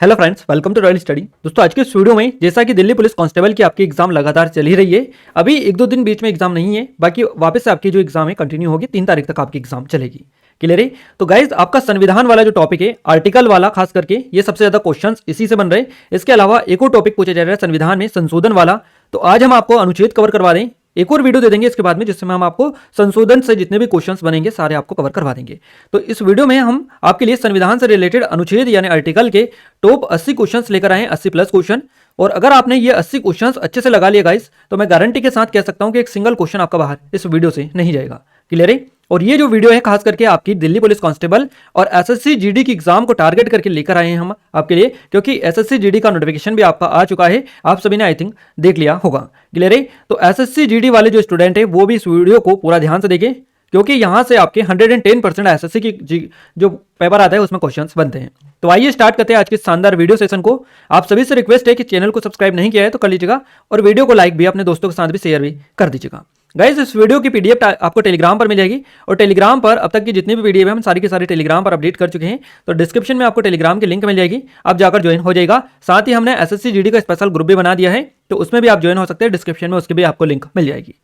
Hello friends, welcome to Royal Study. दोस्तों, आज के इस वीडियो में जैसा कि दिल्ली पुलिस कांस्टेबल की आपकी एग्जाम लगातार चल ही रही है, अभी एक दो दिन बीच में एग्जाम नहीं है, बाकी वापस से आपकी जो एग्जाम है कंटिन्यू होगी। 3 तारीख तक आपकी एग्जाम चलेगी। क्लियर है? तो गाइज, आपका संविधान वाला जो टॉपिक है, आर्टिकल वाला खास करके, ये सबसे ज्यादा क्वेश्चन इसी से बन रहे हैं। इसके अलावा एक और टॉपिक पूछा जा रहा है संविधान में संशोधन वाला। तो आज हम आपको अनुच्छेद कवर करवा दें, एक और वीडियो दे देंगे इसके बाद में, जिसमें हम आपको संशोधन से जितने भी क्वेश्चंस बनेंगे सारे आपको कवर करवा देंगे। तो इस वीडियो में हम आपके लिए संविधान से रिलेटेड अनुच्छेद यानी आर्टिकल के टॉप 80 क्वेश्चंस लेकर आए हैं, 80 प्लस क्वेश्चन। और अगर आपने ये 80 क्वेश्चंस अच्छे से लगा लिए गाइस, तो मैं गारंटी के साथ कह सकता हूं कि एक सिंगल क्वेश्चन आपका बाहर इस वीडियो से नहीं जाएगा। क्लियर है? और ये जो वीडियो है खास करके आपकी दिल्ली पुलिस कांस्टेबल और एसएससी जीडी की एग्जाम को टारगेट करके लेकर आए हैं हम आपके लिए, क्योंकि एसएससी जीडी का नोटिफिकेशन भी आपका आ चुका है, आप सभी ने आई थिंक देख लिया होगा। क्लियर है? तो एसएससी जीडी वाले जो स्टूडेंट है वो भी इस वीडियो को पूरा ध्यान से देखें, क्योंकि यहां से आपके 110% एसएससी की जो पेपर आता है उसमें क्वेश्चंस बनते हैं। तो आइए स्टार्ट करते हैं आज के शानदार वीडियो सेशन को। आप सभी से रिक्वेस्ट है कि चैनल को सब्सक्राइब नहीं किया है तो कर लीजिएगा, और वीडियो को लाइक भी अपने दोस्तों के साथ भी शेयर भी कर दीजिएगा। गाइस, इस वीडियो की पीडीएफ आपको टेलीग्राम पर मिल जाएगी, और टेलीग्राम पर अब तक की जितनी भी पीडीएफ है हम सारी की सारी टेलीग्राम पर अपडेट कर चुके हैं। तो डिस्क्रिप्शन में आपको टेलीग्राम की लिंक मिल जाएगी, आप जाकर ज्वाइन हो जाएगा। साथ ही हमने एसएससी जीडी का स्पेशल ग्रुप भी बना दिया है, तो उसमें भी आप ज्वाइन हो सकते हैं, डिस्क्रिप्शन में उसकी भी आपको लिंक मिल जाएगी।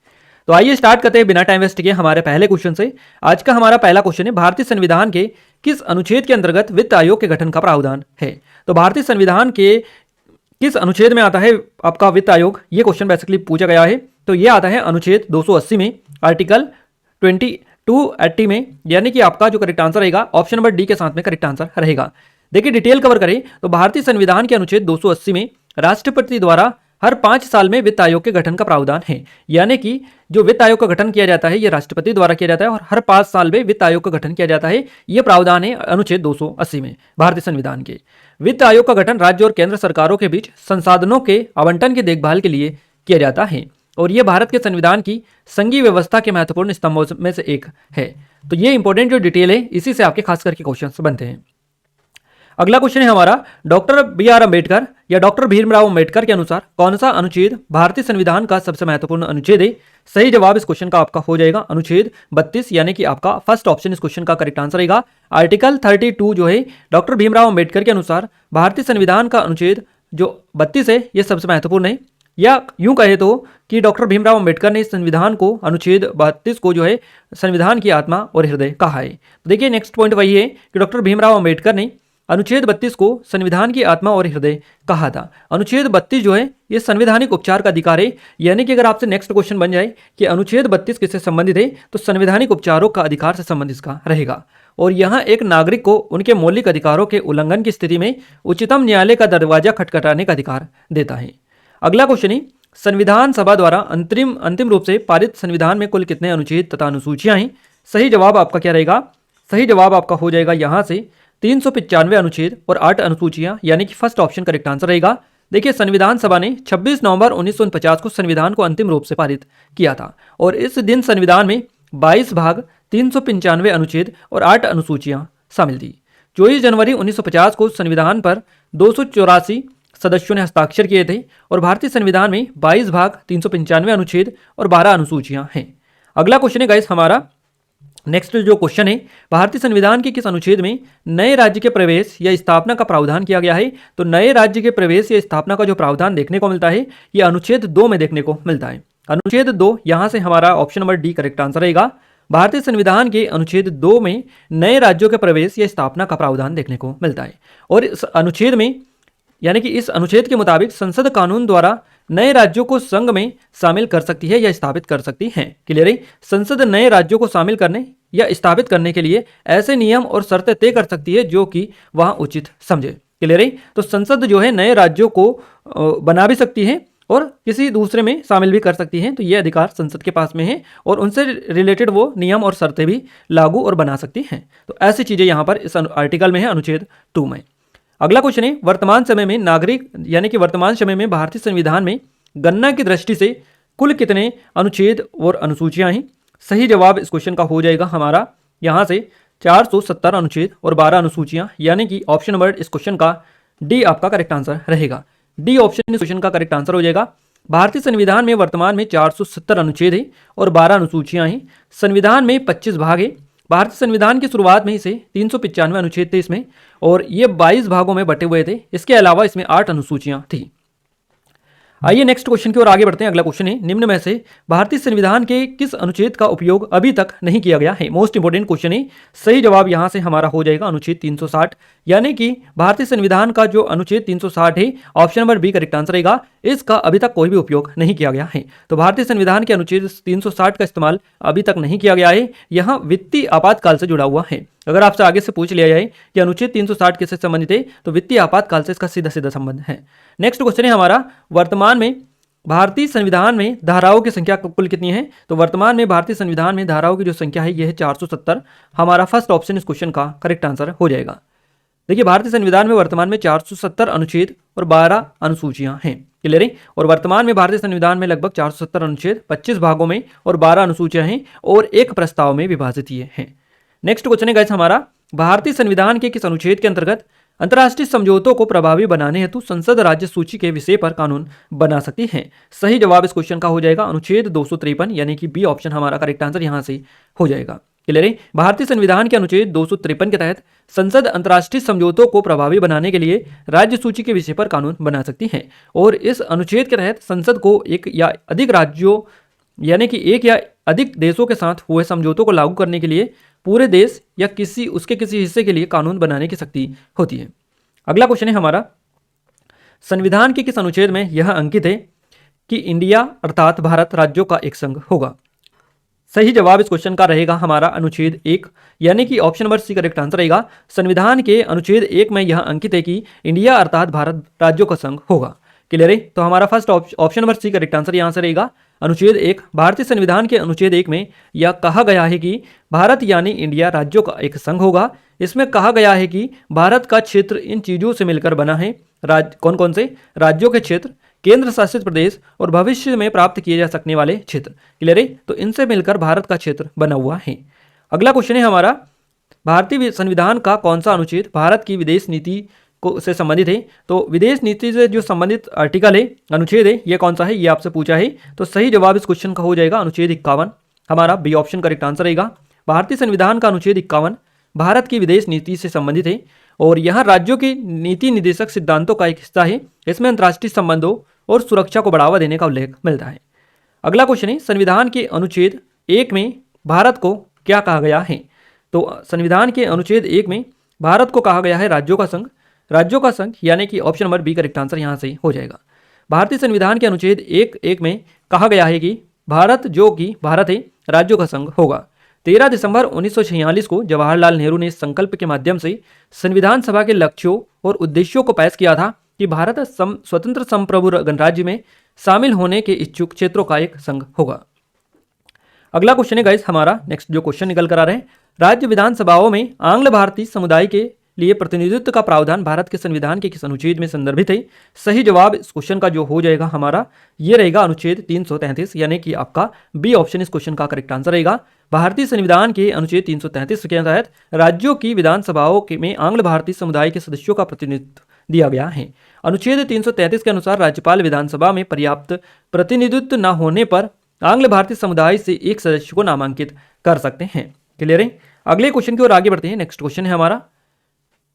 तो आइए स्टार्ट करते हैं बिना टाइम वेस्ट किए हमारे पहले क्वेश्चन से। आज का हमारा पहला क्वेश्चन है, भारतीय संविधान के किस अनुच्छेद के अंतर्गत वित्त आयोग के गठन का प्रावधान है? तो भारतीय संविधान के किस अनुच्छेद में आता है आपका वित्त आयोग, ये क्वेश्चन बेसिकली पूछा गया है। तो ये आता है अनुच्छेद 280 में, आर्टिकल 2280 में, यानी कि आपका जो करेक्ट आंसर रहेगा ऑप्शन नंबर डी के साथ में करेक्ट आंसर रहेगा। देखिए, डिटेल कवर करें तो भारतीय संविधान के अनुच्छेद 280 में राष्ट्रपति द्वारा हर 5 साल में वित्त आयोग के गठन का प्रावधान है। यानी कि जो वित्त आयोग का गठन किया जाता है ये राष्ट्रपति द्वारा किया जाता है, और हर 5 साल में वित्त आयोग का गठन किया जाता है। यह प्रावधान है अनुच्छेद 280 में भारतीय संविधान के। वित्त आयोग का गठन राज्य और केंद्र सरकारों के बीच संसाधनों के आवंटन की देखभाल के लिए किया जाता है, और यह भारत के संविधान की संघीय व्यवस्था के महत्वपूर्ण स्तंभों में से एक है। तो ये इंपॉर्टेंट जो डिटेल है, इसी से आपके खास करके क्वेश्चन बनते हैं। अगला क्वेश्चन है हमारा, डॉक्टर BR अम्बेडकर या डॉक्टर भीमराव अम्बेडकर के अनुसार कौन सा अनुच्छेद भारतीय संविधान का सबसे महत्वपूर्ण अनुच्छेद है? सही जवाब इस क्वेश्चन का आपका हो जाएगा अनुच्छेद 32, यानी कि आपका फर्स्ट ऑप्शन इस क्वेश्चन का करेक्ट आंसर रहेगा। आर्टिकल 32 जो है डॉक्टर भीमराव अम्बेडकर के अनुसार भारतीय संविधान का अनुच्छेद जो 32 है ये सबसे महत्वपूर्ण है, या यूं कहे तो कि डॉक्टर भीमराव अम्बेडकर ने इस संविधान को अनुच्छेद 32 को जो है संविधान की आत्मा और हृदय कहा है। तो देखिए, नेक्स्ट पॉइंट वही है कि डॉक्टर भीमराव अम्बेडकर ने अनुच्छेद 32 को संविधान की आत्मा और हृदय कहा था। अनुच्छेद 32 जो है ये संवैधानिक उपचार का अधिकार है, यानी कि अगर आपसे नेक्स्ट क्वेश्चन बन जाए कि अनुच्छेद 32 किससे संबंधित है, तो संवैधानिक उपचारों का अधिकार से संबंधित इसका रहेगा। और यहाँ एक नागरिक को उनके मौलिक अधिकारों के उल्लंघन की स्थिति में उच्चतम न्यायालय का दरवाजा खटखटाने का अधिकार देता है। अगला क्वेश्चन है, संविधान सभा द्वारा अंतिम रूप से पारित संविधान में कुल कितने अनुच्छेद तथा अनुसूचियां हैं? सही जवाब आपका क्या रहेगा? सही जवाब आपका हो जाएगा यहाँ से 395 अनुच्छेद और 8 अनुसूचियां, यानी कि फर्स्ट ऑप्शन करेक्ट आंसर रहेगा। देखिए, संविधान सभा ने 26 नवंबर 1949 को संविधान को अंतिम रूप से पारित किया था, और इस दिन संविधान में 22 भाग, 395 अनुच्छेद और 8 अनुसूचियां शामिल थी। 24 जनवरी 1950 को संविधान पर 284 सदस्यों ने हस्ताक्षर किए थे, और भारतीय संविधान में 22 भाग, 395 अनुच्छेद और 12 अनुसूचियां हैं। अगला क्वेश्चन है गाइस हमारा, नेक्स्ट जो क्वेश्चन है, भारतीय संविधान के किस अनुच्छेद में नए राज्य के प्रवेश या स्थापना का प्रावधान किया गया है? तो नए राज्य के प्रवेश या स्थापना का जो प्रावधान देखने को मिलता है ये अनुच्छेद 2 में देखने को मिलता है। अनुच्छेद 2, यहां से हमारा option number D correct answer रहेगा। भारतीय संविधान के अनुच्छेद 2 में नए राज्यों के प्रवेश या स्थापना का प्रावधान देखने को मिलता है, और इस अनुच्छेद में, यानी कि इस अनुच्छेद के मुताबिक संसद कानून द्वारा नए राज्यों को संघ में शामिल कर सकती है या स्थापित कर सकती है। क्लियर है? संसद नए राज्यों को शामिल करने या स्थापित करने के लिए ऐसे नियम और शर्तें तय कर सकती है जो कि वह उचित समझे। क्लियर है? तो संसद जो है नए राज्यों को बना भी सकती है और किसी दूसरे में शामिल भी कर सकती है। तो ये अधिकार संसद के पास में है, और उनसे रिलेटेड वो नियम और शर्तें भी लागू और बना सकती हैं। तो ऐसी चीजें यहाँ पर इस आर्टिकल में है, अनुच्छेद 2 में। अगला क्वेश्चन है, वर्तमान समय में नागरिक, यानी कि वर्तमान समय में भारतीय संविधान में गणना की दृष्टि से कुल कितने अनुच्छेद और अनुसूचियां हैं? सही जवाब इस क्वेश्चन का हो जाएगा हमारा यहाँ से 470 अनुच्छेद और 12 अनुसूचियां, यानी कि ऑप्शन नंबर इस क्वेश्चन का डी आपका करेक्ट आंसर रहेगा। डी ऑप्शन इस क्वेश्चन का करेक्ट आंसर हो जाएगा। भारतीय संविधान में वर्तमान में 470 अनुच्छेद है और 12 अनुसूचियां हैं। संविधान में 25 भाग है, भारतीय संविधान की शुरुआत में इसे 395 अनुच्छेद थे इसमें, और ये 22 भागों में बटे हुए थे। इसके अलावा इसमें 8 अनुसूचियां थी। आइए नेक्स्ट क्वेश्चन की ओर आगे बढ़ते हैं। अगला क्वेश्चन है, निम्न में से भारतीय संविधान के किस अनुच्छेद का उपयोग अभी तक नहीं किया गया है? मोस्ट इंपोर्टेंट क्वेश्चन है। सही जवाब यहां से हमारा हो जाएगा अनुच्छेद 360, यानी कि भारतीय संविधान का जो अनुच्छेद 360 है, option number B correct answer रहेगा। इसका अभी तक कोई भी उपयोग नहीं किया गया है। तो भारतीय संविधान के अनुच्छेद 360 का इस्तेमाल अभी तक नहीं किया गया है। यहां वित्तीय आपातकाल से जुड़ा हुआ है। अगर आपसे आगे से पूछ लिया जाए कि अनुच्छेद 360 किससे संबंधित है, तो वित्तीय आपातकाल से इसका सीधा सीधा संबंध है। नेक्स्ट क्वेश्चन है हमारा, वर्तमान में भारतीय संविधान में धाराओं की संख्या कुल कितनी है? तो वर्तमान में भारतीय संविधान में धाराओं की जो संख्या है यह है 470। हमारा फर्स्ट ऑप्शन इस क्वेश्चन का करेक्ट आंसर हो जाएगा। देखिए, भारतीय संविधान में वर्तमान में 470 अनुच्छेद और 12 अनुसूचियां हैं। क्लियर है? और वर्तमान में भारतीय संविधान में लगभग 470 अनुच्छेद 25 भागों में और 12 अनुसूचियां हैं और एक प्रस्ताव में विभाजित ये हैं। नेक्स्ट क्वेश्चन है गाइस हमारा, भारतीय संविधान के किस अनुच्छेद के अंतर्गत अंतर्राष्ट्रीय समझौतों को प्रभावी बनाने हेतु संसद राज्य सूची के विषय पर कानून बना सकती है? सही जवाब इस क्वेश्चन का हो जाएगा अनुच्छेद 253, यानी कि बी ऑप्शन हमारा करेक्ट आंसर यहां से हो जाएगा। क्लियर है? भारतीय संविधान के अनुच्छेद 253 के तहत संसद अंतर्राष्ट्रीय समझौतों को प्रभावी बनाने के लिए राज्य सूची के विषय पर कानून बना सकती है, और इस अनुच्छेद के तहत संसद को एक या अधिक राज्यों यानी कि एक या अधिक देशों के साथ हुए समझौतों को लागू करने के लिए पूरे देश या किसी हिस्से के लिए कानून बनाने की शक्ति होती है। अगला क्वेश्चन है हमारा, संविधान के किस अनुच्छेद में यह अंकित है कि इंडिया अर्थात भारत राज्यों का एक संघ होगा? सही जवाब इस क्वेश्चन का रहेगा हमारा अनुच्छेद 1, यानी कि option number C correct answer रहेगा। संविधान के अनुच्छेद 1 में यह अंकित है कि इंडिया अर्थात भारत राज्यों का संघ होगा। क्लियर है? तो हमारा first option number C correct answer यहां से रहेगा अनुच्छेद 1। भारतीय संविधान के अनुच्छेद 1 में यह कहा गया है कि भारत यानी इंडिया राज्यों का एक संघ होगा। इसमें कहा गया है कि भारत का क्षेत्र इन चीजों से मिलकर बना है। कौन कौन से? राज्यों के क्षेत्र, केंद्र शासित प्रदेश और भविष्य में प्राप्त किए जा सकने वाले क्षेत्र। क्लियर है? तो इनसे मिलकर भारत का क्षेत्र बना हुआ है। अगला क्वेश्चन है हमारा, भारतीय संविधान का कौन सा अनुच्छेद भारत की विदेश नीति से संबंधित है? तो विदेश नीति से जो संबंधित आर्टिकल है, अनुच्छेद है, ये कौन सा है, ये आपसे पूछा है। तो सही जवाब इस क्वेश्चन का हो जाएगा अनुच्छेद 51। हमारा बी ऑप्शन करेक्ट आंसर रहेगा। भारतीय संविधान का अनुच्छेद 51 भारत की विदेश नीति से संबंधित है, और यहाँ राज्यों की नीति निर्देशक सिद्धांतों का एक हिस्सा है। इसमें अंतर्राष्ट्रीय संबंधों और सुरक्षा को बढ़ावा देने का उल्लेख मिलता है। अगला क्वेश्चन है, संविधान के अनुच्छेद 1 में भारत को क्या कहा गया है? तो संविधान के अनुच्छेद 1 में भारत को कहा गया है राज्यों का संघ। राज्यों का संघ यानी कि option number B correct answer यहां से हो जाएगा। भारतीय संविधान के अनुच्छेद 1 में कहा गया है कि भारत जो कि भारत है राज्यों का संघ होगा। 13 दिसंबर 1946 को जवाहरलाल नेहरू ने इस संकल्प के माध्यम से संविधान सभा के लक्ष्यों और उद्देश्यों को पेश किया था कि भारत स्वतंत्र संप्रभु गणराज्य में शामिल होने के इच्छुक क्षेत्रों का एक संघ होगा। अगला क्वेश्चन है गाइस हमारा, नेक्स्ट जो क्वेश्चन निकल कर आ रहे हैं, राज्य विधानसभाओं में आंग्ल भारतीय समुदाय के लिए प्रतिनिधित्व का प्रावधान भारत के संविधान के किस अनुच्छेद में संदर्भित है? सही जवाब इस क्वेश्चन का जो हो जाएगा हमारा ये रहेगा अनुच्छेद 333, यानी कि आपका बी ऑप्शन इस क्वेश्चन का करेक्ट आंसर रहेगा। भारतीय संविधान के अनुच्छेद 333 के तहत राज्यों की विधानसभाओं में आंग्ल भारतीय समुदाय के सदस्यों का प्रतिनिधित्व दिया गया है। अनुच्छेद 333 के अनुसार राज्यपाल विधानसभा में पर्याप्त प्रतिनिधित्व न होने पर आंग्ल भारतीय समुदाय से एक सदस्य को नामांकित कर सकते हैं। क्लियर है? अगले क्वेश्चन की ओर आगे बढ़ते हैं। नेक्स्ट क्वेश्चन है हमारा,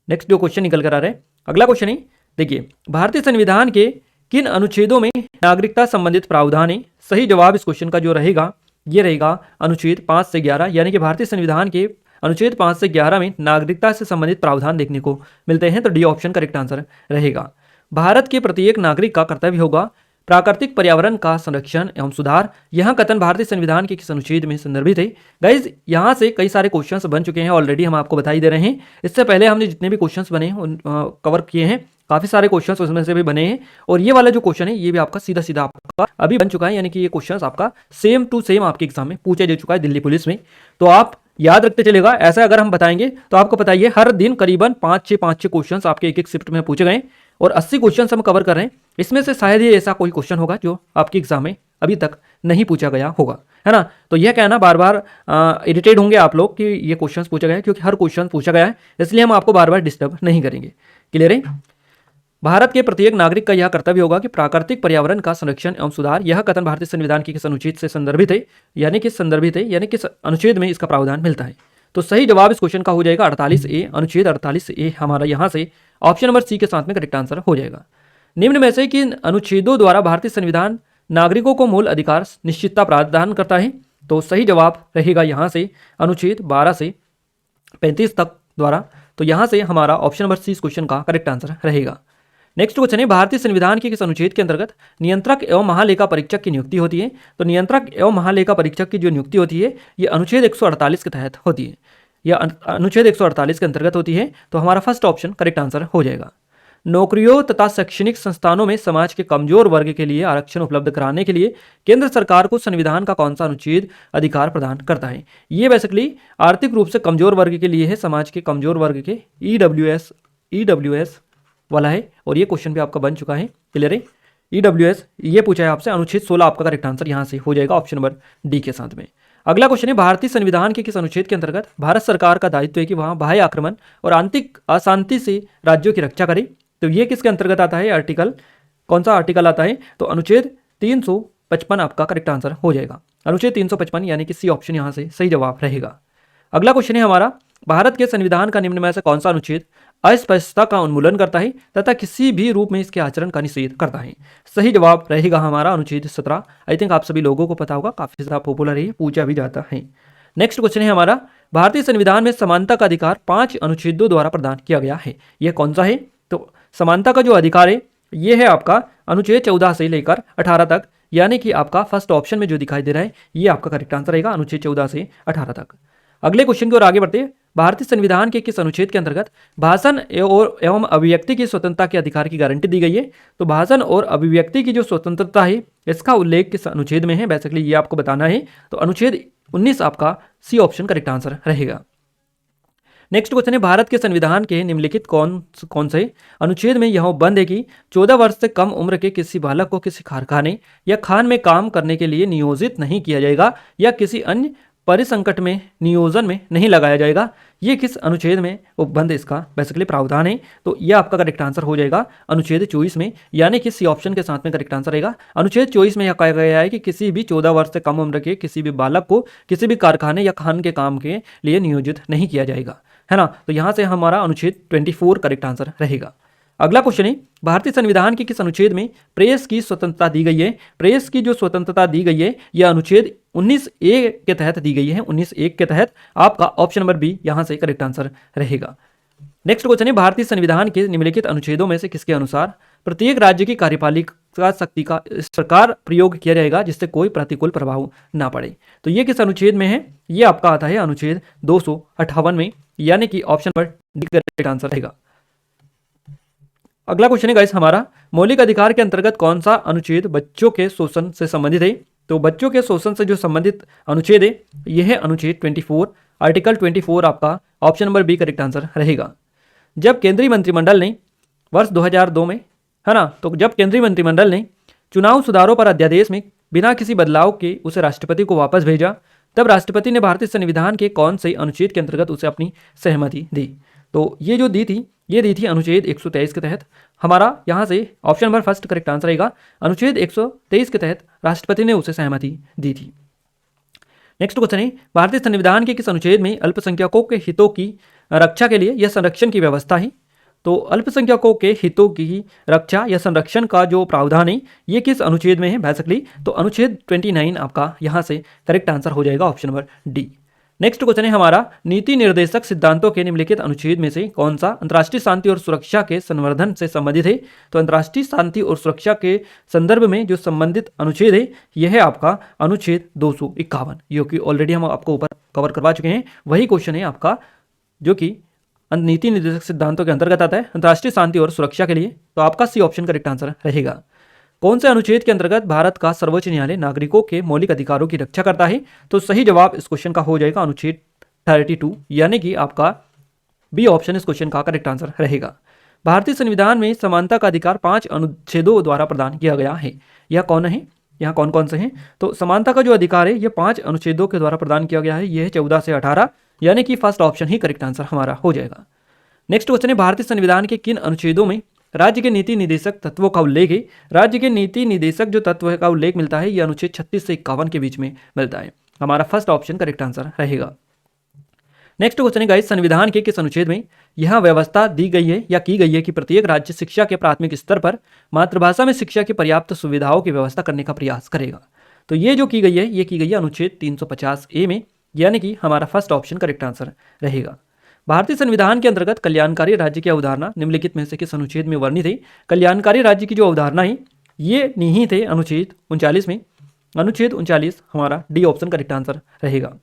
नेक्स्ट जो क्वेश्चन निकल कर आ रहा है, अगला क्वेश्चन है, देखिए भारतीय संविधान के किन अनुच्छेदों में नागरिकता संबंधित प्रावधान है? सही जवाब इस क्वेश्चन का जो रहेगा ये रहेगा अनुच्छेद 5 से 11, यानी कि भारतीय संविधान के अनुच्छेद 5 से 11 में नागरिकता से संबंधित प्रावधान देखने को मिलते हैं। तो डी ऑप्शन करेक्ट आंसर रहेगा। भारत के प्रत्येक नागरिक का कर्तव्य होगा प्राकृतिक पर्यावरण का संरक्षण एवं सुधार। यह कथन भारतीय संविधान के किस अनुच्छेद में संदर्भित है? गाइज यहाँ से कई सारे क्वेश्चंस बन चुके हैं ऑलरेडी, हम आपको बता ही दे रहे हैं। इससे पहले हमने जितने भी क्वेश्चंस बने हैं उन कवर किए हैं, काफी सारे क्वेश्चंस उसमें से भी बने हैं। और ये वाला जो क्वेश्चन है ये भी आपका सीधा सीधा आपका अभी बन चुका है, यानी कि ये क्वेश्चन आपका सेम टू सेम आपके एग्जाम में पूछा जा चुका है दिल्ली पुलिस में। तो आप याद रखते चलेगा, ऐसा अगर हम बताएंगे तो आपको बताइए हर दिन करीबन 5-6 क्वेश्चन आपके एक शिफ्ट में पूछे गए और 80 क्वेश्चन हम कवर कर रहे हैं। इसमें से शायद ही ऐसा कोई क्वेश्चन होगा जो आपके एग्जाम में अभी तक नहीं पूछा गया होगा, है ना। तो यह कहना बार बार इरिटेट होंगे आप लोग कि ये क्वेश्चन पूछा गया है, क्योंकि हर क्वेश्चन पूछा गया है, इसलिए हम आपको बार बार डिस्टर्ब नहीं करेंगे। क्लियर है? भारत के प्रत्येक नागरिक का यह कर्तव्य होगा कि प्राकृतिक पर्यावरण का संरक्षण एवं सुधार। यह कथन भारतीय संविधान के किस अनुच्छेद से संदर्भित है, यानी किस अनुच्छेद में इसका प्रावधान मिलता है? तो सही जवाब इस क्वेश्चन का हो जाएगा 48A। अनुच्छेद 48A हमारा यहाँ से ऑप्शन नंबर सी के साथ में करेक्ट आंसर हो जाएगा। निम्न में से किन अनुच्छेदों द्वारा भारतीय संविधान नागरिकों को मूल अधिकार निश्चितता प्रदान करता है? तो सही जवाब रहेगा यहाँ से अनुच्छेद 12 से 35 तक द्वारा। तो यहाँ से हमारा ऑप्शन नंबर सी इस क्वेश्चन का करेक्ट आंसर रहेगा। नेक्स्ट क्वेश्चन है, भारतीय संविधान के किस अनुच्छेद के अंतर्गत नियंत्रक एवं महालेखा परीक्षक की नियुक्ति होती है? तो नियंत्रक एवं महालेखा परीक्षक की जो नियुक्ति होती है ये अनुच्छेद 148 के तहत होती है, या अनुच्छेद 148 के अंतर्गत होती है। तो हमारा फर्स्ट ऑप्शन करेक्ट आंसर हो जाएगा। नौकरियों तथा शैक्षणिक संस्थानों में समाज के कमजोर वर्ग के लिए आरक्षण उपलब्ध कराने के लिए केंद्र सरकार को संविधान का कौन सा अनुच्छेद अधिकार प्रदान करता है? ये बेसिकली आर्थिक रूप से कमजोर वर्ग के लिए है, समाज के कमजोर वर्ग के ईडब्ल्यूएस वाला है, और ये क्वेश्चन भी आपका बन चुका है। क्लियर है? ईडब्ल्यूएस ये पूछा है आपसे। अनुच्छेद 16 आपका करेक्ट आंसर यहाँ से हो जाएगा ऑप्शन नंबर डी के साथ में। अगला क्वेश्चन है, भारतीय संविधान के किस अनुच्छेद के अंतर्गत भारत सरकार का दायित्व है कि वहाँ बाह्य आक्रमण और आंतरिक अशांति से राज्यों की रक्षा करे? तो ये किसके अंतर्गत आता है? आर्टिकल, कौन सा आर्टिकल आता है? तो अनुच्छेद 355 आपका करेक्ट आंसर हो जाएगा। अनुच्छेद 355 यानी कि सी ऑप्शन यहाँ से सही जवाब रहेगा। अगला क्वेश्चन है हमारा, भारत के संविधान का निम्न में से कौन सा अनुच्छेद अस्पष्टता का उन्मूलन करता है तथा किसी भी रूप में इसके आचरण का निषेध करता है? सही जवाब रहेगा हमारा अनुच्छेद 17। आई थिंक आप सभी लोगों को पता होगा, काफी ज्यादा पॉपुलर है, पूछा भी जाता है। नेक्स्ट क्वेश्चन है हमारा, भारतीय संविधान में समानता का अधिकार 5 अनुच्छेदों द्वारा प्रदान किया गया है, यह कौन सा है? तो समानता का जो अधिकार है ये है आपका अनुच्छेद 14 से लेकर 18 तक, यानी कि आपका फर्स्ट ऑप्शन में जो दिखाई दे रहा है ये आपका करेक्ट आंसर रहेगा, अनुच्छेद 14 से 18 तक। अगले क्वेश्चन की ओर आगे बढ़ते हैं, भारतीय संविधान के किस अनुच्छेद के अंतर्गत भाषण एवं अभिव्यक्ति की स्वतंत्रता के अधिकार की गारंटी दी गई है? तो भाषण और अभिव्यक्ति की जो स्वतंत्रता है इसका उल्लेख किस अनुच्छेद में है? बेसिकली ये आपको बताना है। तो अनुच्छेद 19 आपका सी ऑप्शन करेक्ट आंसर रहेगा। नेक्स्ट क्वेश्चन है, भारत के संविधान के निम्नलिखित कौन से अनुच्छेद में यह बंद है कि 14 वर्ष से कम उम्र के किसी बालक को किसी कारखाने या खान में काम करने के लिए नियोजित नहीं किया जाएगा या किसी अन्य परिसंकट में नियोजन में नहीं लगाया जाएगा? ये किस अनुच्छेद में उपबंध इसका बेसिकली प्रावधान है? तो यह आपका करेक्ट आंसर हो जाएगा अनुच्छेद 24 में, यानी कि सी ऑप्शन के साथ में करेक्ट आंसर रहेगा। अनुच्छेद 24 में यह कहा गया है कि किसी भी 14 वर्ष से कम उम्र के किसी भी बालक को किसी भी कारखाने या खान के काम के लिए नियोजित नहीं किया जाएगा, है ना। तो यहाँ से हमारा अनुच्छेद 24 करेक्ट आंसर रहेगा। अगला क्वेश्चन है, भारतीय संविधान के किस अनुच्छेद में प्रेस की स्वतंत्रता दी गई है? प्रेस की जो स्वतंत्रता दी गई है यह अनुच्छेद 19A के तहत दी गई है, 19A के तहत आपका ऑप्शन नंबर बी यहाँ से करेक्ट आंसर रहेगा। नेक्स्ट क्वेश्चन है, भारतीय संविधान के निम्नलिखित अनुच्छेदों में से किसके अनुसार प्रत्येक राज्य की कार्यपालिका शक्ति का इस प्रकार प्रयोग किया जाएगा जिससे कोई प्रतिकूल प्रभाव ना पड़े? तो ये किस अनुच्छेद में है? ये आपका आता है अनुच्छेद 258 में, यानी कि option number D correct answer रहेगा। अगला क्वेश्चन है गाइस हमारा, मौलिक अधिकार के अंतर्गत कौन सा अनुच्छेद बच्चों के शोषण से संबंधित है? तो बच्चों के शोषण से जो संबंधित अनुच्छेद है यह है अनुच्छेद 24, आर्टिकल 24 आपका option number B correct answer रहेगा। जब केंद्रीय मंत्रिमंडल ने वर्ष 2002 में, है ना, तो जब केंद्रीय मंत्रिमंडल ने चुनाव सुधारों पर अध्यादेश में बिना किसी बदलाव के उसे राष्ट्रपति को वापस भेजा, तब राष्ट्रपति ने भारतीय संविधान के कौन से अनुच्छेद के अंतर्गत उसे अपनी सहमति दी? तो ये जो दी थी अनुच्छेद 123 के तहत। हमारा यहाँ से option number first correct answer रहेगा, अनुच्छेद 123 के तहत राष्ट्रपति ने उसे सहमति दी थी। नेक्स्ट क्वेश्चन है, भारतीय संविधान के किस अनुच्छेद में अल्पसंख्यकों के हितों की रक्षा के लिए यह संरक्षण की व्यवस्था है? तो अल्पसंख्यकों के हितों की रक्षा या संरक्षण का जो प्रावधान है ये किस अनुच्छेद में है बेसिकली? तो अनुच्छेद 29 आपका यहाँ से करेक्ट आंसर हो जाएगा, option number D. Next question है हमारा, नीति निर्देशक सिद्धांतों के निम्नलिखित अनुच्छेद में से कौन सा अंतर्राष्ट्रीय शांति और सुरक्षा के संवर्धन से संबंधित है? तो अंतर्राष्ट्रीय शांति और सुरक्षा के संदर्भ में जो संबंधित अनुच्छेद है यह है आपका अनुच्छेद 251, जो कि ऑलरेडी हम आपको ऊपर कवर करवा चुके हैं। वही क्वेश्चन है आपका जो कि नीति निर्देशक सिद्धांतों के अंतर्गत आता है अंतर्राष्ट्रीय शांति और सुरक्षा के लिए। तो आपका सी ऑप्शन करेक्ट आंसर रहेगा। कौन से अनुच्छेद के अंतर्गत भारत का सर्वोच्च न्यायालय नागरिकों के मौलिक अधिकारों की रक्षा करता है? तो सही जवाब इस क्वेश्चन का हो जाएगा अनुच्छेद 32, यानी कि आपका बी ऑप्शन इस क्वेश्चन का करेक्ट आंसर रहेगा। भारतीय संविधान में समानता का अधिकार 5 अनुच्छेदों द्वारा प्रदान किया गया है, यह कौन है? यहाँ कौन कौन से हैं? तो समानता का जो अधिकार है यह 5 अनुच्छेदों के द्वारा प्रदान किया गया है, यह है 14 से 18, यानी कि फर्स्ट ऑप्शन ही करेक्ट आंसर हमारा हो जाएगा। नेक्स्ट क्वेश्चन है, भारतीय संविधान के किन अनुच्छेदों में राज्य के नीति निदेशक तत्वों का उल्लेख है? राज्य के नीति निदेशक जो तत्व का उल्लेख मिलता है यह अनुच्छेद 36 से 51 के बीच में मिलता है। हमारा फर्स्ट ऑप्शन करेक्ट आंसर रहेगा। नेक्स्ट क्वेश्चन है गाइस, संविधान के किस अनुच्छेद में यह व्यवस्था दी गई है या की गई है कि प्रत्येक राज्य शिक्षा के प्राथमिक स्तर पर मातृभाषा में शिक्षा की पर्याप्त सुविधाओं की व्यवस्था करने का प्रयास करेगा। तो ये जो की गई है, ये की गई है अनुच्छेद 350A में, यानी कि हमारा फर्स्ट ऑप्शन करेक्ट आंसर रहेगा। भारतीय संविधान के अंतर्गत कल्याणकारी राज्य की अवधारणा निम्नलिखित में से किस अनुच्छेद में वर्णित है? कल्याणकारी राज्य की जो अवधारणा है ये निहित है अनुच्छेद 39 में। अनुच्छेद 39 हमारा डी ऑप्शन करेक्ट आंसर रहेगा।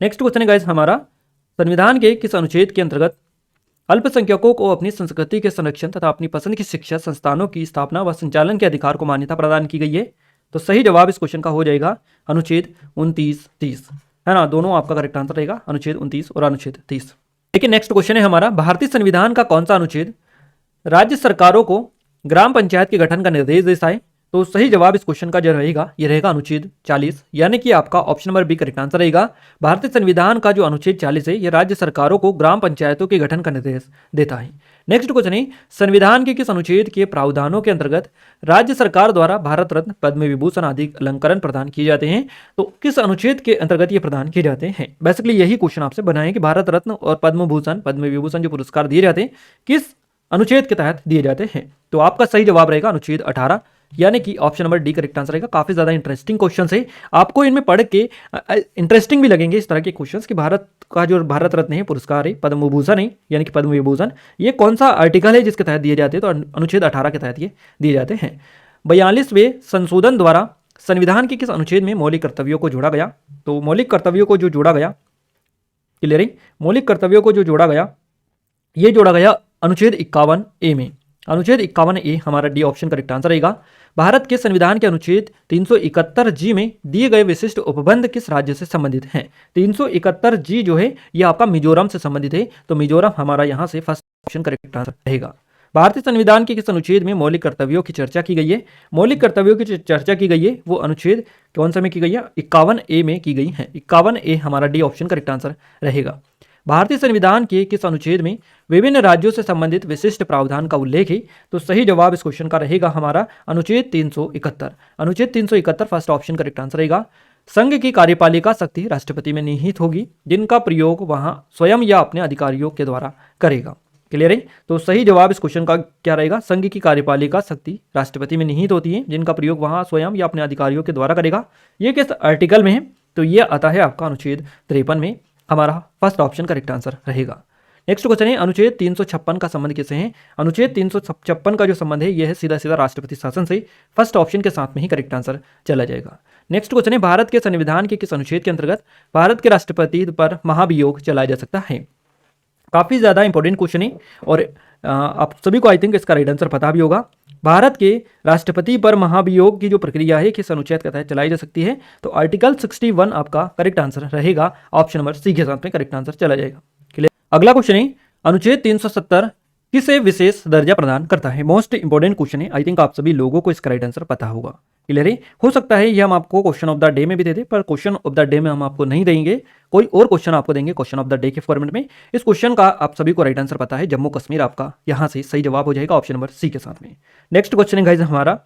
नेक्स्ट क्वेश्चन है गाइस हमारा, संविधान के किस अनुच्छेद के अंतर्गत अल्पसंख्यकों को अपनी संस्कृति के संरक्षण तथा अपनी पसंद की शिक्षा संस्थानों की स्थापना व संचालन के अधिकार को मान्यता प्रदान की गई है? तो सही जवाब इस क्वेश्चन का हो जाएगा अनुच्छेद 29-30, है ना, दोनों आपका करेक्ट आंसर रहेगा, अनुच्छेद 29 और अनुच्छेद 30। लेकिन नेक्स्ट क्वेश्चन है हमारा, भारतीय संविधान का कौन सा अनुच्छेद राज्य सरकारों को ग्राम पंचायत के गठन का निर्देश देता है? तो सही जवाब इस क्वेश्चन का जो रहेगा ये रहेगा अनुच्छेद 40, यानी कि आपका option number B correct answer रहेगा। भारतीय संविधान का जो अनुच्छेद 40 है ये राज्य सरकारों को ग्राम पंचायतों के गठन का निर्देश देता है। नेक्स्ट क्वेश्चन है, संविधान के किस अनुच्छेद के प्रावधानों के अंतर्गत राज्य सरकार द्वारा भारत रत्न, पद्म विभूषण आदि अलंकरण प्रदान किए जाते हैं? तो किस अनुच्छेद के अंतर्गत ये प्रदान किए जाते हैं? बेसिकली यही क्वेश्चन आपसे बना है कि भारत रत्न और पद्म भूषण, पद्म विभूषण जो पुरस्कार दिए जाते हैं किस अनुच्छेद के तहत दिए जाते हैं? तो आपका सही जवाब रहेगा अनुच्छेद 18, यानी कि option number D correct answer रहेगा। काफी ज्यादा इंटरेस्टिंग क्वेश्चन है, आपको इनमें पढ़ के इंटरेस्टिंग भी लगेंगे इस तरह के क्वेश्चंस कि भारत का जो भारत रत्न है पुरस्कार है, पद्म विभूषण है यानी कि पद्म विभूषण, ये कौन सा आर्टिकल है जिसके तहत दिए जाते हैं? तो अनुच्छेद 18 के तहत ये दिए जाते हैं। 42वें संशोधन द्वारा संविधान के किस अनुच्छेद में मौलिक कर्तव्यों को जोड़ा गया? तो मौलिक कर्तव्यों को जो जोड़ा गया, क्लियर है, मौलिक कर्तव्यों को जो जोड़ा गया, ये जोड़ा गया अनुच्छेद 51A में। अनुच्छेद 51A हमारा डी ऑप्शन करेक्ट आंसर रहेगा। भारत के संविधान के अनुच्छेद 371G में दिए गए विशिष्ट उपबंध किस राज्य से संबंधित हैं? 371G जो है ये आपका मिजोरम से संबंधित है, तो मिजोरम हमारा यहाँ से फर्स्ट ऑप्शन करेक्ट आंसर रहेगा। भारतीय संविधान के किस अनुच्छेद में मौलिक कर्तव्यों की चर्चा की गई है? मौलिक कर्तव्यों की चर्चा की गई है वो अनुच्छेद कौन सा में की गई है? 51A में की गई है। 51A हमारा डी ऑप्शन करेक्ट आंसर रहेगा। भारतीय संविधान के किस अनुच्छेद में विभिन्न राज्यों से संबंधित विशिष्ट प्रावधान का उल्लेख है? तो सही जवाब इस क्वेश्चन का रहेगा हमारा अनुच्छेद 371। अनुच्छेद 371 फर्स्ट ऑप्शन करेक्ट आंसर रहेगा। संघ की कार्यपालिका शक्ति राष्ट्रपति में निहित होगी, जिनका प्रयोग वहां स्वयं या अपने अधिकारियों के द्वारा करेगा। क्लियर है, तो सही जवाब इस क्वेश्चन का क्या रहेगा? संघ की कार्यपालिका शक्ति राष्ट्रपति में निहित होती है, जिनका प्रयोग वहां स्वयं या अपने अधिकारियों के द्वारा करेगा। ये किस आर्टिकल में है? तो ये आता है आपका अनुच्छेद 53 में, हमारा फर्स्ट ऑप्शन करेक्ट आंसर रहेगा। नेक्स्ट क्वेश्चन है, अनुच्छेद 356 का संबंध किससे है? अनुच्छेद 356 का जो संबंध है यह है सीधा सीधा राष्ट्रपति शासन से, फर्स्ट ऑप्शन के साथ में ही करेक्ट आंसर चला जाएगा। नेक्स्ट क्वेश्चन है, भारत के संविधान के किस अनुच्छेद के अंतर्गत भारत के राष्ट्रपति पर महाभियोग चलाया जा सकता है? काफी ज्यादा इंपॉर्टेंट क्वेश्चन है और आप सभी को आई थिंक इसका राइट आंसर पता भी होगा। भारत के राष्ट्रपति पर महाभियोग की जो प्रक्रिया है किस अनुच्छेद के तहत चलाई जा सकती है? तो आर्टिकल 61 आपका करेक्ट आंसर रहेगा, ऑप्शन नंबर सी के साथ में करेक्ट आंसर चला जाएगा। क्लियर। अगला क्वेश्चन है, अनुच्छेद 370 किसे विशेष दर्जा प्रदान करता है? मोस्ट इंपोर्टेंट क्वेश्चन है, आई थिंक आप सभी लोगों को इसका राइट आंसर पता होगा। क्लियर है, हो सकता है ये हम आपको क्वेश्चन ऑफ द डे में भी दे दें, पर क्वेश्चन ऑफ द डे में हम आपको नहीं देंगे, कोई और क्वेश्चन आपको देंगे क्वेश्चन ऑफ द डे के फॉर्मेट में। इस क्वेश्चन का आप सभी को राइट आंसर पता है, जम्मू कश्मीर आपका यहाँ से सही जवाब हो जाएगा, ऑप्शन नंबर सी के साथ में। नेक्स्ट क्वेश्चन है गाइस हमारा,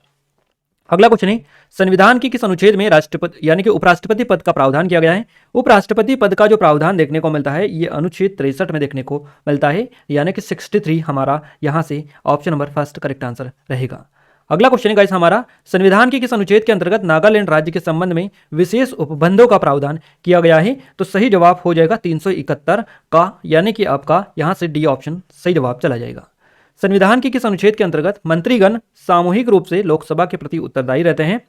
अगला क्वेश्चन है, संविधान के किस अनुच्छेद में राष्ट्रपति यानी कि उपराष्ट्रपति पद का प्रावधान किया गया है? उपराष्ट्रपति पद का जो प्रावधान देखने को मिलता है ये अनुच्छेद 63 में देखने को मिलता है, यानी कि 63 हमारा यहाँ से option number first correct answer रहेगा। अगला क्वेश्चन है गाइस हमारा, संविधान के किस अनुच्छेद के अंतर्गत नागालैंड राज्य के संबंध में विशेष उपबंधों का प्रावधान किया गया है? तो सही जवाब हो जाएगा 371 का, यानी कि आपका यहाँ से डी ऑप्शन सही जवाब चला जाएगा। संविधान के किस अनुच्छेद के अंतर्गत मंत्रीगण सामूहिक रूप से लोकसभा के प्रति उत्तरदायी रहते हैं?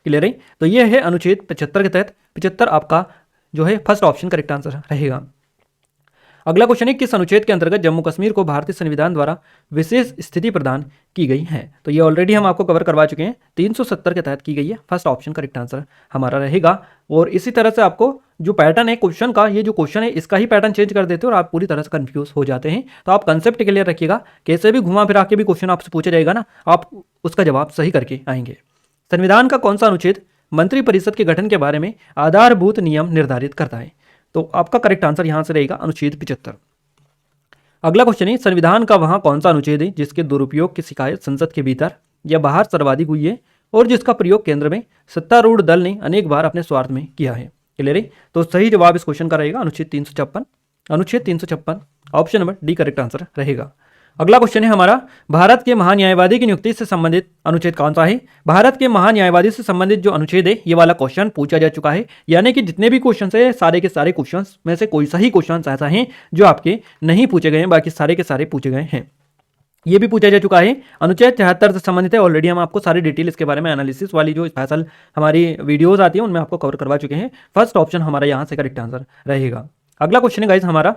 क्लियर है, तो यह है अनुच्छेद 75 के तहत, 75 आपका जो है फर्स्ट ऑप्शन करेक्ट आंसर रहेगा। अगला क्वेश्चन है, किस अनुच्छेद के अंतर्गत जम्मू कश्मीर को भारतीय संविधान द्वारा विशेष स्थिति प्रदान की गई है? तो ये ऑलरेडी हम आपको कवर करवा चुके हैं, 370 के तहत की गई है, फर्स्ट ऑप्शन करेक्ट आंसर हमारा रहेगा। और इसी तरह से आपको जो पैटर्न है क्वेश्चन का, ये जो क्वेश्चन है इसका ही पैटर्न चेंज कर देते हो और आप पूरी तरह से कंफ्यूज हो जाते हैं। तो आप कंसेप्ट क्लियर रखिएगा, कैसे भी घुमा फिरा के भी क्वेश्चन आपसे पूछा जाएगा ना, आप उसका जवाब सही करके आएंगे। संविधान का कौन सा अनुच्छेद मंत्रिपरिषद के गठन के बारे में आधारभूत नियम निर्धारित करता है? तो आपका करेक्ट आंसर यहां से रहेगा अनुच्छेद 75। अगला क्वेश्चन है, संविधान का वहां कौन सा अनुच्छेद है जिसके दुरुपयोग की शिकायत संसद के भीतर या बाहर सर्वाधिक हुई है और जिसका प्रयोग केंद्र में सत्तारूढ़ दल ने अनेक बार अपने स्वार्थ में किया है? क्लियर है, तो सही जवाब इस क्वेश्चन का रहेगा अनुच्छेद 356। अनुच्छेद 356, option number D correct answer रहेगा। अगला क्वेश्चन है हमारा, भारत के महान्यायवादी की नियुक्ति से संबंधित अनुच्छेद कौन सा है? भारत के महान्यायवादी से संबंधित जो अनुच्छेद है ये वाला क्वेश्चन पूछा जा चुका है, यानी कि जितने भी क्वेश्चन है सारे के सारे क्वेश्चन में से कोई सा ही क्वेश्चन ऐसा है जो आपके नहीं पूछे गए हैं, बाकी सारे के सारे पूछे गए हैं। ये भी पूछा जा चुका है, अनुच्छेद 73 से संबंधित है। ऑलरेडी हम आपको सारी डिटेल इसके बारे में एनालिसिस वाली जो स्पेशल हमारी वीडियोस आती है उनमें आपको कवर करवा चुके हैं। फर्स्ट ऑप्शन हमारा यहाँ से करेक्ट आंसर रहेगा। अगला क्वेश्चन है गाइस हमारा,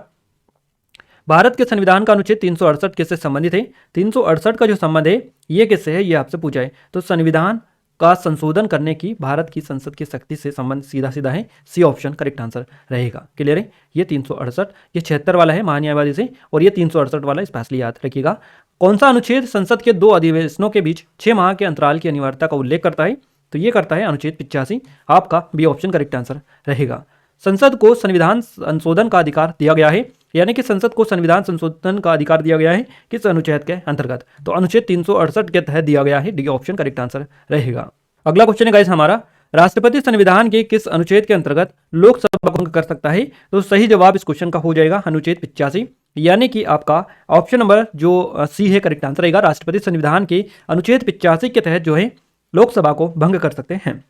भारत के संविधान का अनुच्छेद 368 किससे संबंधित है? 368 का जो संबंध है ये किससे है, ये आपसे पूछा है। तो संविधान का संशोधन करने की भारत की संसद की शक्ति से संबंध सीधा सीधा है, सी ऑप्शन करेक्ट आंसर रहेगा। क्लियर है? ये 368, ये 76 वाला है महान्यायवादी से, और ये 368 वाला स्पेशली याद रखिएगा। कौन सा अनुच्छेद संसद के 2 अधिवेशनों के बीच 6 माह के अंतराल की अनिवार्यता का उल्लेख करता है? तो ये करता है अनुच्छेद 85, आपका बी ऑप्शन करेक्ट आंसर रहेगा। संसद को संविधान संशोधन का अधिकार दिया गया है, यानी कि संसद को संविधान संशोधन का अधिकार दिया गया है किस अनुच्छेद के अंतर्गत? तो अनुच्छेद 368 के तहत दिया गया है, डी ऑप्शन करेक्ट आंसर रहेगा। अगला क्वेश्चन है गाइस हमारा, राष्ट्रपति संविधान के किस अनुच्छेद के अंतर्गत लोकसभा भंग कर सकता है? तो सही जवाब इस क्वेश्चन का हो जाएगा अनुच्छेद 85, यानी कि आपका ऑप्शन नंबर जो सी है करेक्ट आंसर रहेगा। राष्ट्रपति संविधान के अनुच्छेद 85 के तहत जो है लोकसभा को भंग कर सकते हैं।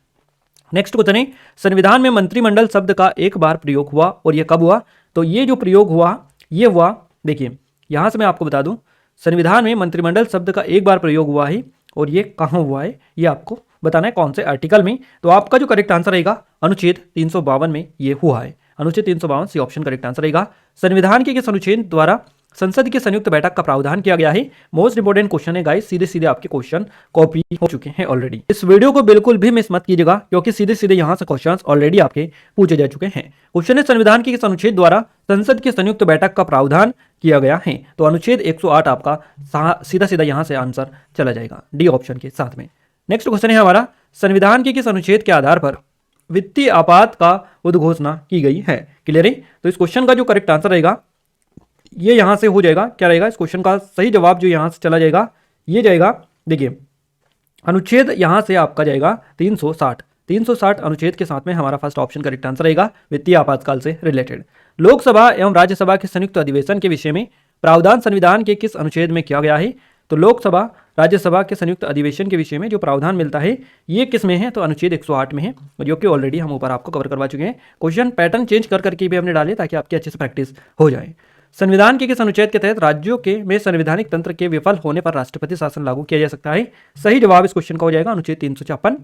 नेक्स्ट क्वेश्चन है, संविधान में मंत्रिमंडल शब्द का एक बार प्रयोग हुआ और यह कब हुआ? तो ये जो प्रयोग हुआ ये हुआ, देखिए यहां से मैं आपको बता दूं, संविधान में मंत्रिमंडल शब्द का एक बार प्रयोग हुआ है और ये कहां हुआ है ये आपको बताना है, कौन से आर्टिकल में। तो आपका जो करेक्ट आंसर रहेगा अनुच्छेद 352 में ये हुआ है, अनुच्छेद 352 सी ऑप्शन करेक्ट आंसर रहेगा। संविधान के किस अनुच्छेद द्वारा संसद की संयुक्त बैठक का प्रावधान किया गया है? मोस्ट इंपोर्टेंट क्वेश्चन है गाइस, सीधे सीधे आपके क्वेश्चन कॉपी हो चुके हैं ऑलरेडी। इस वीडियो को बिल्कुल भी मिस मत कीजिएगा, क्योंकि सीधे सीधे यहां से क्वेश्चंस ऑलरेडी आपके पूछे जा चुके हैं। क्वेश्चन है, संविधान के किस अनुच्छेद द्वारा संसद की संयुक्त बैठक का प्रावधान किया गया है? तो अनुच्छेद 108 आपका सीधा सीधा यहां से आंसर चला जाएगा डी ऑप्शन के साथ में। नेक्स्ट क्वेश्चन है हमारा, संविधान के किस अनुच्छेद के आधार पर वित्तीय आपात का उद्घोषणा की गई है? क्लियर है? तो इस क्वेश्चन का जो करेक्ट आंसर रहेगा ये यहां से हो जाएगा, क्या रहेगा इस क्वेश्चन का सही जवाब जो यहां से चला जाएगा ये जाएगा, देखिए अनुच्छेद यहां से आपका जाएगा 360 अनुच्छेद के साथ में हमारा फर्स्ट ऑप्शन करेक्ट आंसर रहेगा, वित्तीय आपातकाल से रिलेटेड। लोकसभा एवं राज्यसभा के संयुक्त अधिवेशन के विषय में प्रावधान संविधान के किस अनुच्छेद में किया गया है? तो लोकसभा राज्यसभा के संयुक्त अधिवेशन के विषय में जो प्रावधान मिलता है ये किस में है? तो अनुच्छेद 108 में है, जो कि ऑलरेडी हम ऊपर आपको कवर करवा चुके हैं। क्वेश्चन पैटर्न चेंज कर करके भी हमने डाले ताकि आपकी अच्छे से प्रैक्टिस हो जाए। संविधान के किस अनुच्छेद के तहत राज्यों के में संवैधानिक तंत्र के विफल होने पर राष्ट्रपति शासन लागू किया जा सकता है? सही जवाब इस क्वेश्चन का हो जाएगा अनुच्छेद 356,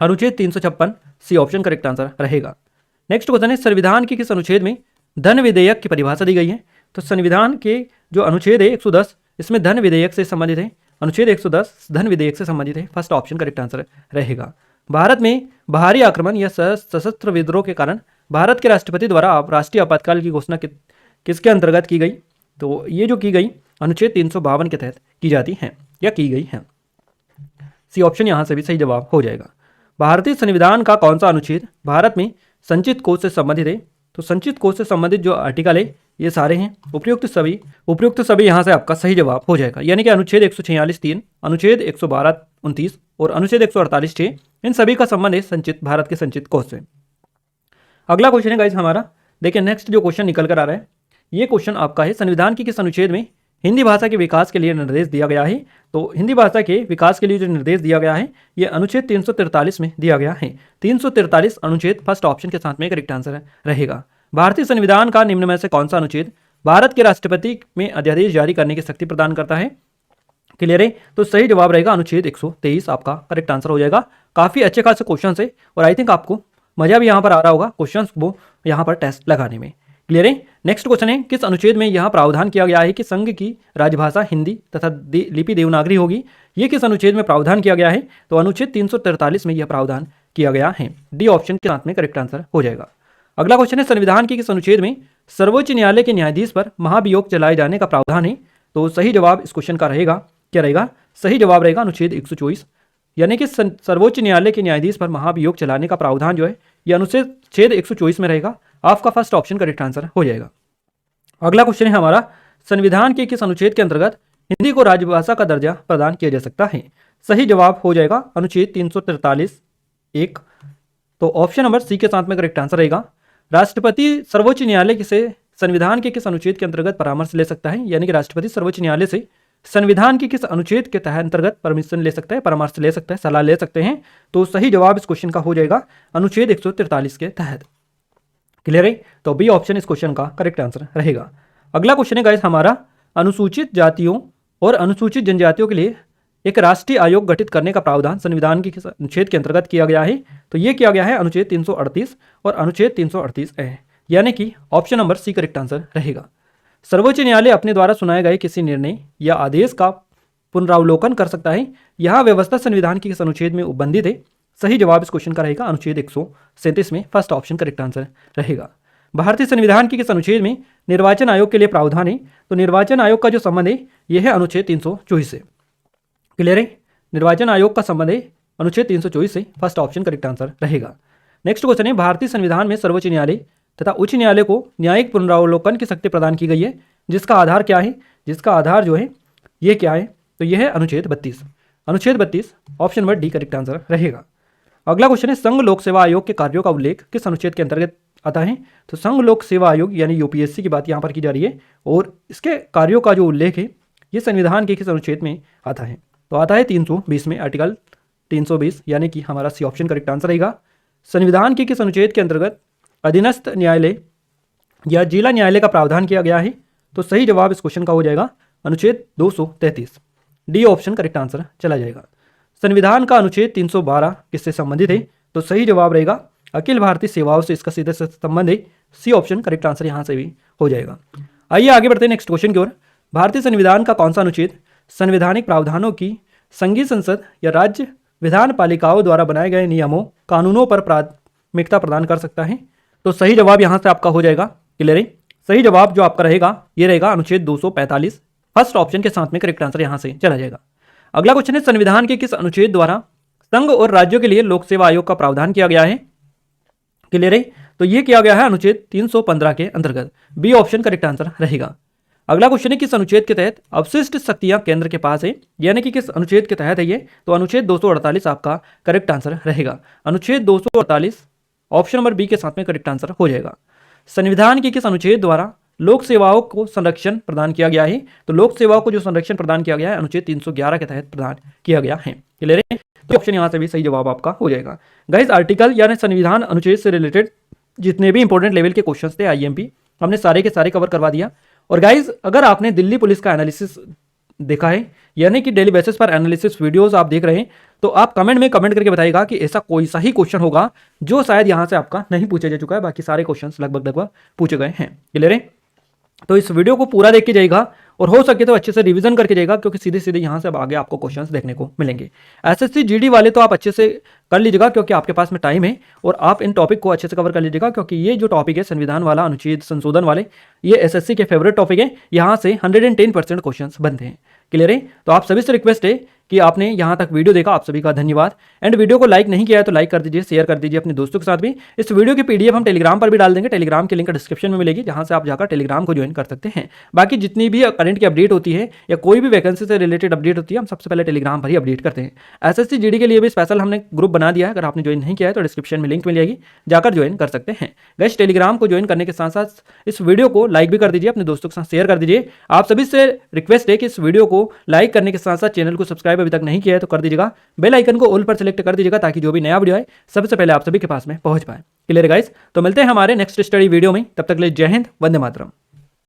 अनुच्छेद 356 सी ऑप्शन करेक्ट आंसर रहेगा। नेक्स्ट क्वेश्चन है, संविधान के किस अनुच्छेद में धन विधेयक की परिभाषा दी गई है? तो संविधान के जो अनुच्छेद है 110 इसमें धन विधेयक से संबंधित है, अनुच्छेद 110 धन विधेयक से संबंधित है, फर्स्ट ऑप्शन करेक्ट आंसर रहेगा। भारत में बाहरी आक्रमण या सशस्त्र विद्रोह के कारण भारत के राष्ट्रपति द्वारा राष्ट्रीय आपातकाल की घोषणा किसके अंतर्गत की गई? तो ये जो की गई अनुच्छेद 352 के तहत की जाती है या की गई है, सी ऑप्शन यहां से भी सही जवाब हो जाएगा। भारतीय संविधान का कौन सा अनुच्छेद भारत में संचित कोष से संबंधित है? तो संचित कोष से संबंधित जो आर्टिकल है ये सारे हैं, उपयुक्त सभी यहां से आपका सही जवाब हो जाएगा, यानी कि अनुच्छेद 146(3), अनुच्छेद 112(29) और अनुच्छेद 148(6) इन सभी का संबंध है संचित भारत के संचित कोष से। अगला क्वेश्चन है गाइस हमारा, देखिए नेक्स्ट जो क्वेश्चन निकल कर आ रहा है ये क्वेश्चन आपका है, संविधान के किस अनुच्छेद में हिंदी भाषा के विकास के लिए निर्देश दिया गया है? तो हिंदी भाषा के विकास के लिए जो निर्देश दिया गया है ये अनुच्छेद 343 में दिया गया है, 343 अनुच्छेद फर्स्ट ऑप्शन के साथ में करेक्ट आंसर रहेगा। भारतीय संविधान का निम्न में से कौन सा अनुच्छेद भारत के राष्ट्रपति में अध्यादेश जारी करने की शक्ति प्रदान करता है? क्लियर है? तो सही जवाब रहेगा अनुच्छेद 123 आपका करेक्ट आंसर हो जाएगा। काफी अच्छे खासे क्वेश्चन है और आई थिंक आपको मजा भी यहाँ पर आ रहा होगा क्वेश्चन वो यहाँ पर टेस्ट लगाने में। क्लियर है? नेक्स्ट क्वेश्चन है, किस अनुच्छेद में यह प्रावधान किया गया है कि संघ की राजभाषा हिंदी तथा लिपि देवनागरी होगी? ये किस अनुच्छेद में प्रावधान किया गया है? तो अनुच्छेद 343 में यह प्रावधान किया गया है, डी ऑप्शन के साथ में करेक्ट आंसर हो जाएगा। अगला क्वेश्चन है, संविधान के किस अनुच्छेद में सर्वोच्च न्यायालय के न्यायाधीश पर महाभियोग चलाए जाने का प्रावधान है? तो सही जवाब इस क्वेश्चन का रहेगा, क्या रहेगा? सही जवाब रहेगा अनुच्छेद 124, यानी कि सर्वोच्च न्यायालय के न्यायाधीश पर महाभियोग चलाने का प्रावधान जो है यह अनुच्छेद 124 में रहेगा, आपका फर्स्ट ऑप्शन करेक्ट आंसर हो जाएगा। अगला क्वेश्चन है हमारा, संविधान के किस अनुच्छेद के अंतर्गत हिंदी को राजभाषा का दर्जा प्रदान किया जा सकता है? सही जवाब हो जाएगा अनुच्छेद 343(1), तो ऑप्शन नंबर सी के साथ में करेक्ट आंसर रहेगा। राष्ट्रपति सर्वोच्च न्यायालय से संविधान के किस अनुच्छेद के अंतर्गत परामर्श ले सकता है, यानी कि राष्ट्रपति सर्वोच्च न्यायालय से संविधान के किस अनुच्छेद के तहत अंतर्गत परमिशन ले सकता है, परामर्श ले सकता है, सलाह ले सकते हैं। तो सही जवाब इस क्वेश्चन का हो जाएगा अनुच्छेद 143 के तहत। क्लियर है? तो बी ऑप्शन इस क्वेश्चन का करेक्ट आंसर रहेगा। अगला क्वेश्चन है गाइस हमारा, अनुसूचित जातियों और अनुसूचित जनजातियों के लिए एक राष्ट्रीय आयोग गठित करने का प्रावधान संविधान के किस अनुच्छेद के अंतर्गत किया गया है? तो ये किया गया है अनुच्छेद 338 और अनुच्छेद 338 ए, यानी कि option number C correct answer रहेगा। सर्वोच्च न्यायालय अपने द्वारा सुनाए गए किसी निर्णय या आदेश का पुनरावलोकन कर सकता है। यह व्यवस्था संविधान के किस अनुच्छेद में उपबंधित है? सही जवाब इस क्वेश्चन का रहेगा अनुच्छेद 137 में, फर्स्ट ऑप्शन करेक्ट आंसर रहेगा। भारतीय संविधान के किस अनुच्छेद में निर्वाचन आयोग के लिए प्रावधान है? तो निर्वाचन आयोग का जो संबंध है यह है अनुच्छेद 324 से। क्लियर है? निर्वाचन आयोग का संबंध है अनुच्छेद 324 से, फर्स्ट ऑप्शन करेक्ट आंसर रहेगा। नेक्स्ट क्वेश्चन है, भारतीय संविधान में सर्वोच्च न्यायालय तथा उच्च न्यायालय को न्यायिक पुनरावलोकन की शक्ति प्रदान की गई है, जिसका आधार क्या है? जिसका आधार जो है ये क्या है? तो यह है अनुच्छेद 32। अनुच्छेद 32 option number D correct answer रहेगा। अगला क्वेश्चन है, संघ लोक सेवा आयोग के कार्यों का उल्लेख किस अनुच्छेद के अंतर्गत आता है? तो संघ लोक सेवा आयोग यानी यूपीएससी की बात यहाँ पर की जा रही है और इसके कार्यों का जो उल्लेख है ये संविधान के किस अनुच्छेद में आता है? तो आता है 320 में, आर्टिकल 320, यानी कि हमारा सी ऑप्शन करेक्ट आंसर रहेगा। संविधान के किस अनुच्छेद के अंतर्गत अधीनस्थ न्यायालय या जिला न्यायालय का प्रावधान किया गया है? तो सही जवाब इस क्वेश्चन का हो जाएगा अनुच्छेद 233, डी ऑप्शन करेक्ट आंसर चला जाएगा। संविधान का अनुच्छेद 312 किससे संबंधित है? तो सही जवाब रहेगा अखिल भारतीय सेवाओं से इसका सीधे से संबंध है, सी ऑप्शन करेक्ट आंसर यहाँ से भी हो जाएगा। आइए आगे बढ़ते हैं नेक्स्ट क्वेश्चन की ओर। भारतीय संविधान का कौन सा अनुच्छेद संवैधानिक प्रावधानों की संघीय संसद या राज्य विधान पालिकाओं द्वारा बनाए गए नियमों कानूनों पर प्राथमिकता प्रदान कर सकता है? तो सही जवाब यहाँ से आपका हो जाएगा। क्लियर है? सही जवाब जो आपका रहेगा ये रहेगा अनुच्छेद 245, फर्स्ट ऑप्शन के साथ में करेक्ट आंसर यहाँ से चला जाएगा। अगला क्वेश्चन है, संविधान के किस अनुच्छेद द्वारा संघ और राज्यों के लिए लोक सेवा आयोग का प्रावधान किया गया है? क्लियर है? तो ये किया गया है अनुच्छेद 315 के अंतर्गत, बी ऑप्शन करेक्ट आंसर रहेगा। अगला क्वेश्चन है, किस अनुच्छेद के तहत अवशिष्ट शक्तियां केंद्र के पास है, यानी कि किस अनुच्छेद के तहत है ये? तो अनुच्छेद 248 आपका करेक्ट आंसर रहेगा। अनुच्छेद 248 ऑप्शन नंबर बी के साथ में करेक्ट आंसर हो जाएगा। संविधान के किस अनुच्छेद द्वारा लोक सेवाओं को संरक्षण प्रदान किया गया है? तो लोक सेवाओं को जो संरक्षण प्रदान किया गया है अनुच्छेद 311 के तहत प्रदान किया गया है। क्लियर है? तो ऑप्शन यहाँ से भी सही जवाब आपका हो जाएगा। गाइस आर्टिकल यानी संविधान अनुच्छेद से रिलेटेड जितने भी इंपॉर्टेंट लेवल के क्वेश्चंस थे आईएमपी हमने सारे के सारे कवर करवा दिया। और गाइस अगर आपने दिल्ली पुलिस का एनालिसिस देखा है, यानी कि डेली बेसिस पर एनालिसिस वीडियोस आप देख रहे हैं, तो आप कमेंट में कमेंट करके बताइएगा कि ऐसा कोई सा ही क्वेश्चन होगा जो शायद यहाँ से आपका नहीं पूछा जा चुका है। बाकी सारे क्वेश्चंस लगभग पूछे गए हैं। क्लियर है? तो इस वीडियो को पूरा देख के जाइएगा और हो सके तो अच्छे से रिवीजन करके जाइएगा, क्योंकि सीधे सीधे यहाँ से अब आगे आपको क्वेश्चंस देखने को मिलेंगे। एसएससी जीडी वाले तो आप अच्छे से कर लीजिएगा क्योंकि आपके पास में टाइम है, और आप इन टॉपिक को अच्छे से कवर कर लीजिएगा क्योंकि ये जो टॉपिक है संविधान वाला, अनुच्छेद संशोधन वाले, ये एसएससी के फेवरेट टॉपिक है। यहाँ से 110% क्वेश्चंस बनते हैं। क्लियर है? तो आप सभी से रिक्वेस्ट है कि आपने यहाँ तक वीडियो देखा, आप सभी का धन्यवाद। एंड वीडियो को लाइक नहीं किया है तो लाइक कर दीजिए, शेयर कर दीजिए अपने दोस्तों के साथ भी। इस वीडियो की पीडीएफ हम टेलीग्राम पर भी डाल देंगे, टेलीग्राम की लिंक डिस्क्रिप्शन में मिलेगी, जहाँ से आप जाकर टेलीग्राम को ज्वाइन कर सकते हैं। बाकी जितनी भी करंट की अपडेट होती है या कोई भी वैकेंसी से रिलेटेड अपडेट होती है, हम सबसे पहले टेलीग्राम पर ही अपडेट करते हैं। एसएससी जीडी के लिए भी स्पेशल हमने ग्रुप बना दिया है, अगर आपने ज्वाइन नहीं किया है तो डिस्क्रिप्शन में लिंक मिल जाएगी, जाकर ज्वाइन कर सकते हैं। गाइस टेलीग्राम को ज्वाइन करने के साथ साथ इस वीडियो को लाइक भी कर दीजिए, अपने दोस्तों के साथ शेयर कर दीजिए। आप सभी से रिक्वेस्ट है कि इस वीडियो को लाइक करने के साथ साथ चैनल को सब्सक्राइब अभी तक नहीं किया है तो कर दीजिएगा, बेल आइकन को ऑल पर सेलेक्ट कर दीजिएगा ताकि जो भी नया वीडियो है सबसे पहले आप सभी के पास में पहुंच पाए। Clear guys? तो मिलते हैं हमारे नेक्स्ट स्टडी वीडियो में, तब तक के लिए जय हिंद, वंदे मातरम।